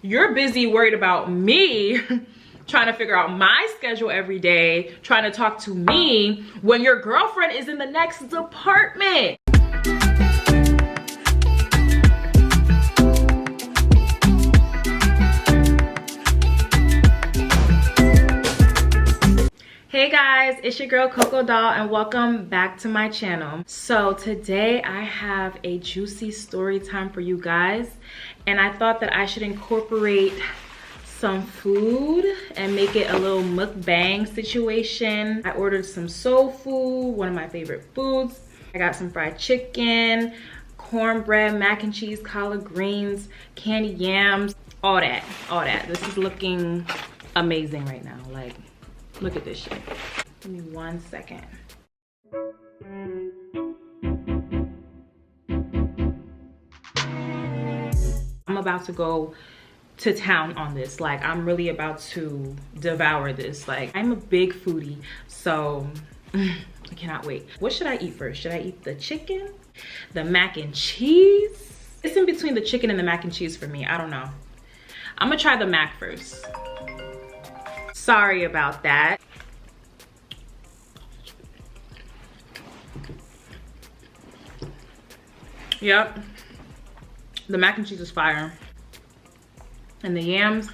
You're busy worried about me trying to figure out my schedule every day, trying to talk to me when your girlfriend is in the next department. Hey guys, it's your girl CocoaDoll and welcome back to my channel. So today I have a juicy story time for you guys, and I thought that I should incorporate some food and make it a little mukbang situation. I ordered some soul food, one of my favorite foods. I got some fried chicken, cornbread, mac and cheese, collard greens, candy yams, all that. This is looking amazing right now. Like, look at this shit. Give me 1 second. I'm about to go to town on this. Like, I'm really about to devour this. Like, I'm a big foodie, so I cannot wait. What should I eat first? Should I eat the chicken? The mac and cheese? It's in between the chicken and the mac and cheese for me. I don't know. I'm gonna try the mac first. Sorry about that. Yep, the mac and cheese is fire. And the yams.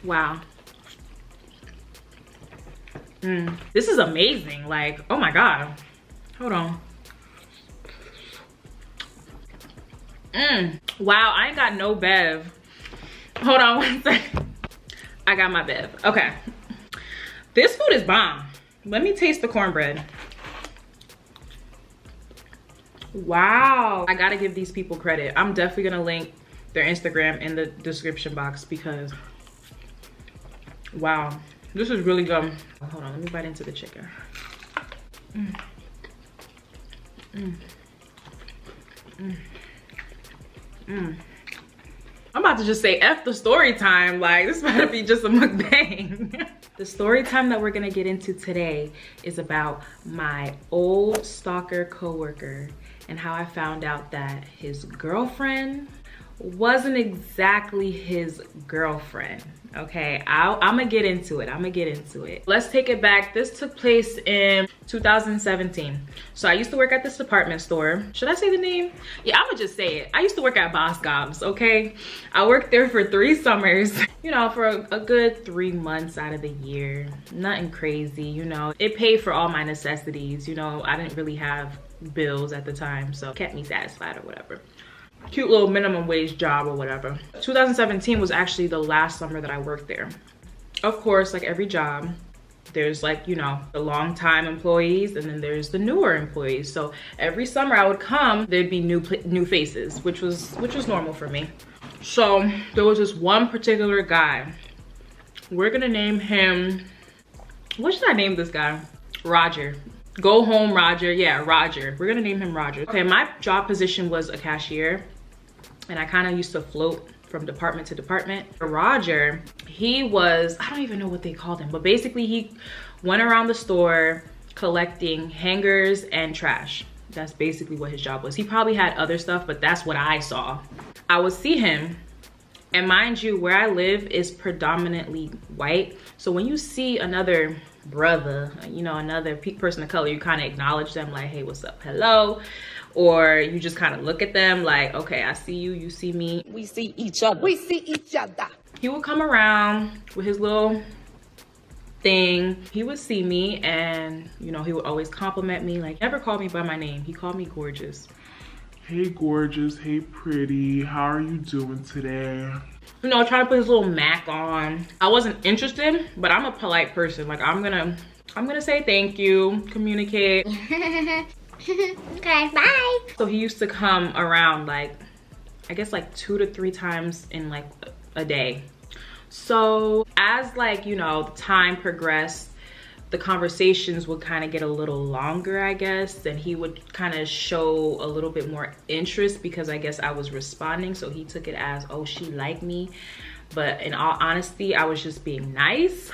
Wow. This is amazing. Like, oh my God. Hold on. Wow, I ain't got no bev. Hold on 1 second. I got my bev. Okay. This food is bomb. Let me taste the cornbread. Wow. I gotta give these people credit. I'm definitely gonna link their Instagram in the description box because, wow, this is really good. Hold on, let me bite into the chicken. I'm about to just say F the story time. Like, this better be just a mukbang. The story time that we're gonna get into today is about my old stalker coworker and how I found out that his girlfriend wasn't exactly his girlfriend. Okay, I'm gonna get into it. Let's take it back. This took place in 2017. So I used to work at this department store. Should I say the name? Yeah, I'm gonna just say it. I used to work at Boss Gobs, okay? I worked there for 3 summers, you know, for a good 3 months out of the year. Nothing crazy, you know. It paid for all my necessities, you know. I didn't really have bills at the time, so it kept me satisfied or whatever. Cute little minimum wage job or whatever. 2017 was actually the last summer that I worked there. Of course, like every job, there's, like, you know, the long time employees and then there's the newer employees. So every summer I would come, there'd be new faces, which was normal for me. So there was this one particular guy. We're gonna name him, what should I name this guy? Roger. Go home, Roger. Yeah, Roger. We're gonna name him Roger. Okay, my job position was a cashier, and I kind of used to float from department to department. Roger, he was, I don't even know what they called him, but basically he went around the store collecting hangers and trash. That's basically what his job was. He probably had other stuff, but that's what I saw. I would see him, and mind you, where I live is predominantly white. So when you see another brother, you know, another person of color, you kind of acknowledge them like, hey, what's up, hello, or you just kind of look at them like, okay, I see you, you see me, we see each other. He would come around with his little thing. He would see me and, you know, he would always compliment me. Like, never called me by my name. He called me gorgeous. Hey gorgeous, hey pretty, how are you doing today? You know, trying to put his little Mac on. I wasn't interested, but I'm a polite person. Like, I'm gonna say thank you, communicate. Okay, bye. So he used to come around, like, I guess like 2 to 3 times in like a day. So as, like, you know, time progressed, the conversations would kind of get a little longer, I guess, and he would kind of show a little bit more interest because I guess I was responding. So he took it as, oh, she liked me. But in all honesty, I was just being nice.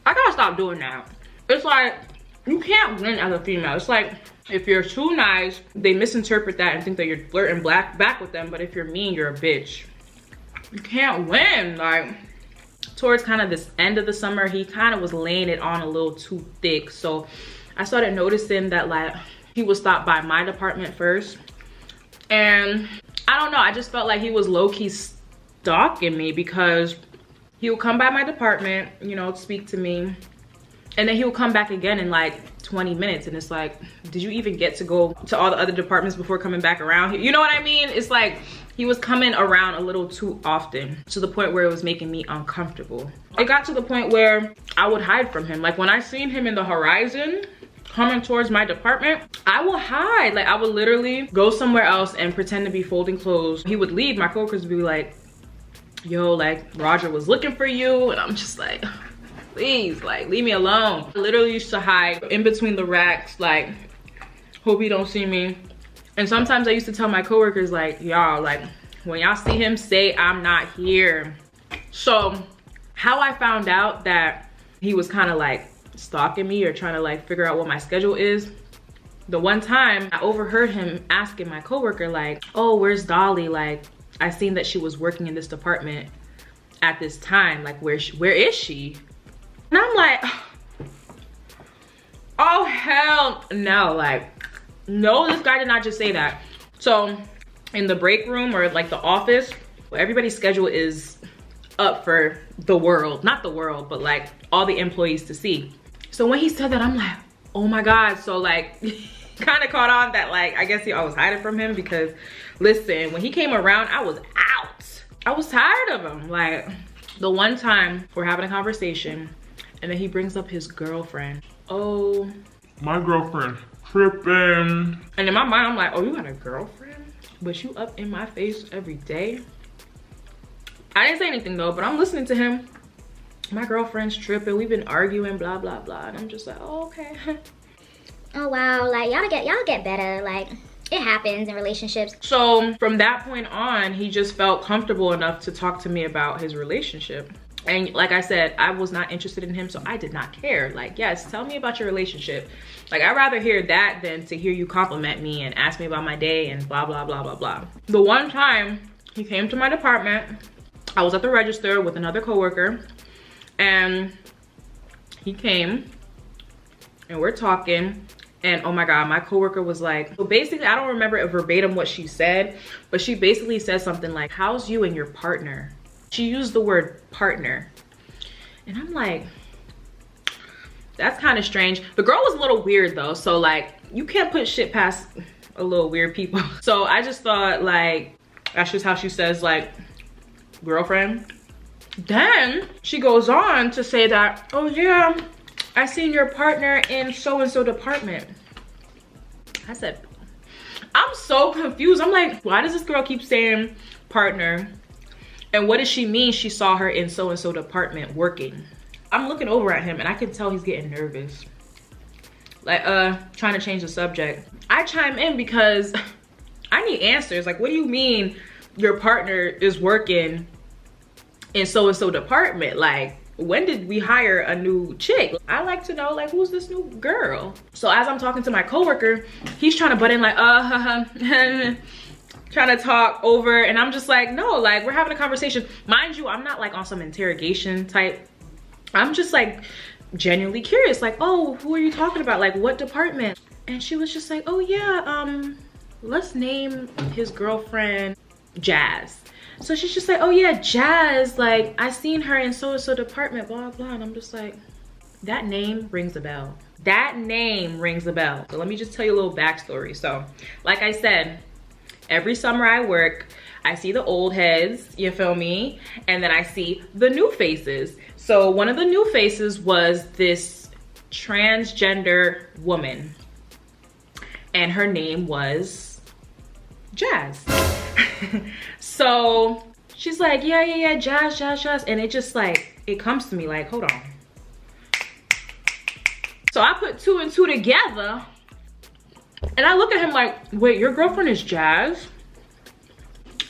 I gotta stop doing that. It's like, you can't win as a female. It's like, If you're too nice, they misinterpret that and think that you're flirting back with them. But if you're mean, you're a bitch. You can't win. Like, towards kind of this end of the summer, he kind of was laying it on a little too thick. So I started noticing that, like, he would stop by my department first. And I don't know, I just felt like he was low-key stalking me, because he would come by my department, you know, speak to me. And then he would come back again in like 20 minutes. And it's like, did you even get to go to all the other departments before coming back around here? You know what I mean? It's like, he was coming around a little too often, to the point where it was making me uncomfortable. It got to the point where I would hide from him. Like, when I seen him in the horizon coming towards my department, I will hide. Like, I would literally go somewhere else and pretend to be folding clothes. He would leave, my coworkers would be like, yo, like, Roger was looking for you. And I'm just like, please, like, leave me alone. I literally used to hide in between the racks, like, hope he don't see me. And sometimes I used to tell my coworkers, like, y'all, like, when y'all see him, say I'm not here. So how I found out that he was kind of like stalking me or trying to like figure out what my schedule is, the one time I overheard him asking my coworker, like, oh, where's Dolly? Like, I seen that she was working in this department at this time. Like, where is she? And I'm like, oh, hell no. Like, no, this guy did not just say that. So in the break room, or like the office, everybody's schedule is up for the world. Not the world, but like all the employees to see. So when he said that, I'm like, oh my God. So like, kind of caught on that, like, I guess I was hiding from him, because listen, when he came around, I was out. I was tired of him. Like, the one time we're having a conversation and then he brings up his girlfriend. Oh, my girlfriend tripping. And in my mind, I'm like, oh, you got a girlfriend? But you up in my face every day? I didn't say anything though, but I'm listening to him. My girlfriend's tripping. We've been arguing, blah, blah, blah. And I'm just like, oh, okay. Oh, wow. Like, y'all get better. Like, it happens in relationships. So from that point on, he just felt comfortable enough to talk to me about his relationship. And like I said, I was not interested in him, so I did not care. Like, yes, tell me about your relationship. Like, I'd rather hear that than to hear you compliment me and ask me about my day and blah, blah, blah, blah, blah. The one time he came to my department, I was at the register with another coworker, and he came and we're talking. And oh my God, my coworker was like, so basically, I don't remember it verbatim what she said, but she basically said something like, how's you and your partner? She used the word partner. And I'm like, that's kind of strange. The girl was a little weird though. So like, you can't put shit past a little weird people. So I just thought, like, that's just how she says, like, girlfriend. Then she goes on to say that, oh yeah, I seen your partner in so-and-so department. I said, I'm so confused. I'm like, why does this girl keep saying partner? And what does she mean she saw her in so-and-so department working? I'm looking over at him and I can tell he's getting nervous. Like, trying to change the subject. I chime in because I need answers. Like, what do you mean your partner is working in so-and-so department? Like, when did we hire a new chick? I like to know, like, who's this new girl? So as I'm talking to my coworker, he's trying to butt in like, trying to talk over, and I'm just like, no, like, we're having a conversation. Mind you, I'm not like on some interrogation type. I'm just like genuinely curious, like, oh, who are you talking about? Like, what department? And she was just like, oh yeah, let's name his girlfriend Jazz. So she's just like, oh yeah, Jazz, like, I seen her in so-and-so department, blah, blah. And I'm just like, that name rings a bell. That name rings a bell. So let me just tell you a little backstory. So like I said, every summer I work, I see the old heads, you feel me? And then I see the new faces. So one of the new faces was this transgender woman. And her name was Jazz. So she's like, yeah, Jazz. And it just like, it comes to me like, hold on. So I put two and two together. And I look at him like, wait, your girlfriend is Jazz?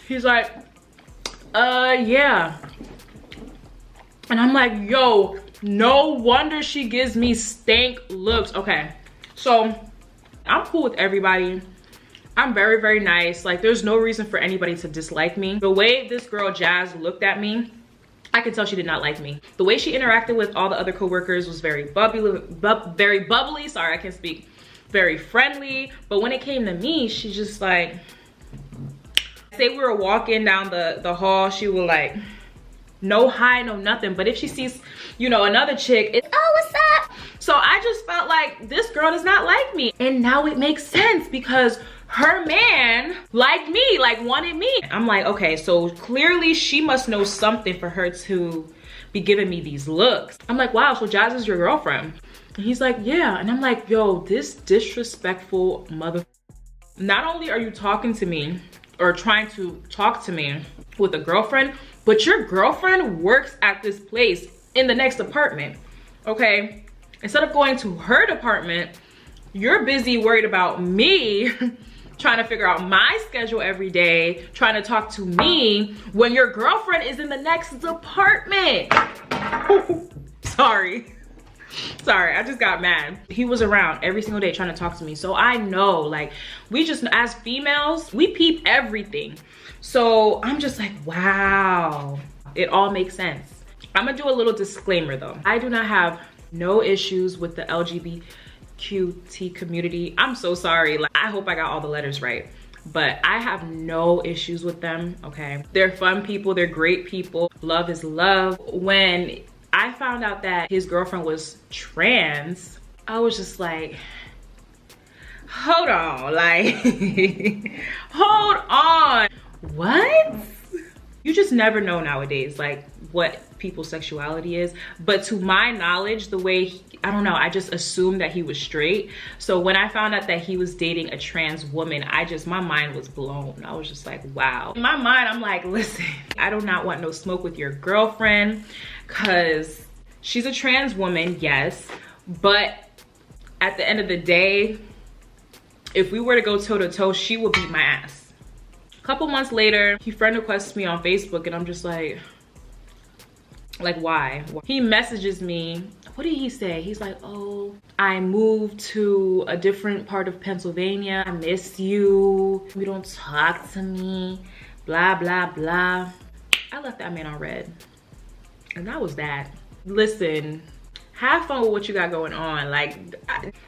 He's like, yeah. And I'm like, yo, no wonder she gives me stank looks. Okay, so I'm cool with everybody. I'm very, very nice. Like, there's no reason for anybody to dislike me. The way this girl Jazz looked at me, I could tell she did not like me. The way she interacted with all the other coworkers was very bubbly. Sorry, I can't speak. Very friendly. But when it came to me, she just like, say we were walking down the hall, she would like, no hi, no nothing. But if she sees, you know, another chick, it's, oh, what's up? So I just felt like this girl does not like me. And now it makes sense because her man liked me, like wanted me. I'm like, okay, so clearly she must know something for her to be giving me these looks. I'm like, wow, so Jazz is your girlfriend? And he's like, yeah. And I'm like, yo, this disrespectful mother. Not only are you talking to me or trying to talk to me with a girlfriend, but your girlfriend works at this place in the next apartment, okay? Instead of going to her department, you're busy worried about me trying to figure out my schedule every day, trying to talk to me when your girlfriend is in the next department. Sorry, I just got mad. He was around every single day trying to talk to me. So I know, like, we just, as females, we peep everything. So I'm just like, wow, it all makes sense. I'm gonna do a little disclaimer though. I do not have no issues with the LGBTQT community. I'm so sorry. Like, I hope I got all the letters right, but I have no issues with them, okay? They're fun people, they're great people. Love is love. When I found out that his girlfriend was trans, I was just like, hold on, like, hold on. What? You just never know nowadays, like, what people's sexuality is. But to my knowledge, the way I don't know, I just assumed that he was straight. So when I found out that he was dating a trans woman, my mind was blown. I was just like, wow. In my mind, I'm like, listen, I do not want no smoke with your girlfriend, because she's a trans woman, yes, but at the end of the day, if we were to go toe to toe, she would beat my ass. A couple months later, he friend requests me on Facebook, and I'm just like why? He messages me. What did he say? He's like, oh, I moved to a different part of Pennsylvania. I miss you. You don't talk to me. Blah, blah, blah. I left that man on red. And that was that. Listen, have fun with what you got going on. Like,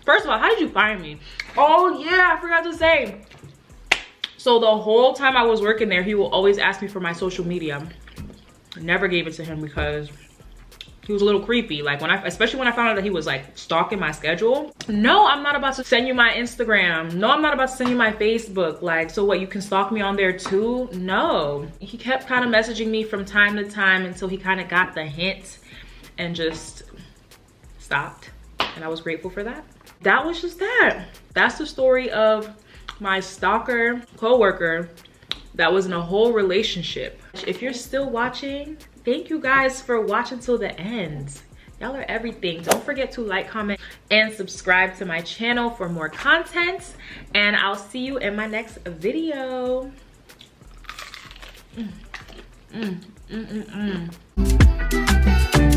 first of all, how did you find me? Oh yeah, I forgot to say. So the whole time I was working there, he will always ask me for my social media. I never gave it to him because he was a little creepy. Like, especially when I found out that he was like stalking my schedule. No, I'm not about to send you my Instagram. No, I'm not about to send you my Facebook. Like, so what, you can stalk me on there too? No. He kept kind of messaging me from time to time until he kind of got the hint and just stopped. And I was grateful for that. That was just that. That's the story of my stalker coworker that was in a whole relationship. If you're still watching, thank you guys for watching till the end. Y'all are everything. Don't forget to like, comment, and subscribe to my channel for more content. And I'll see you in my next video. Mm, mm, mm, mm, mm.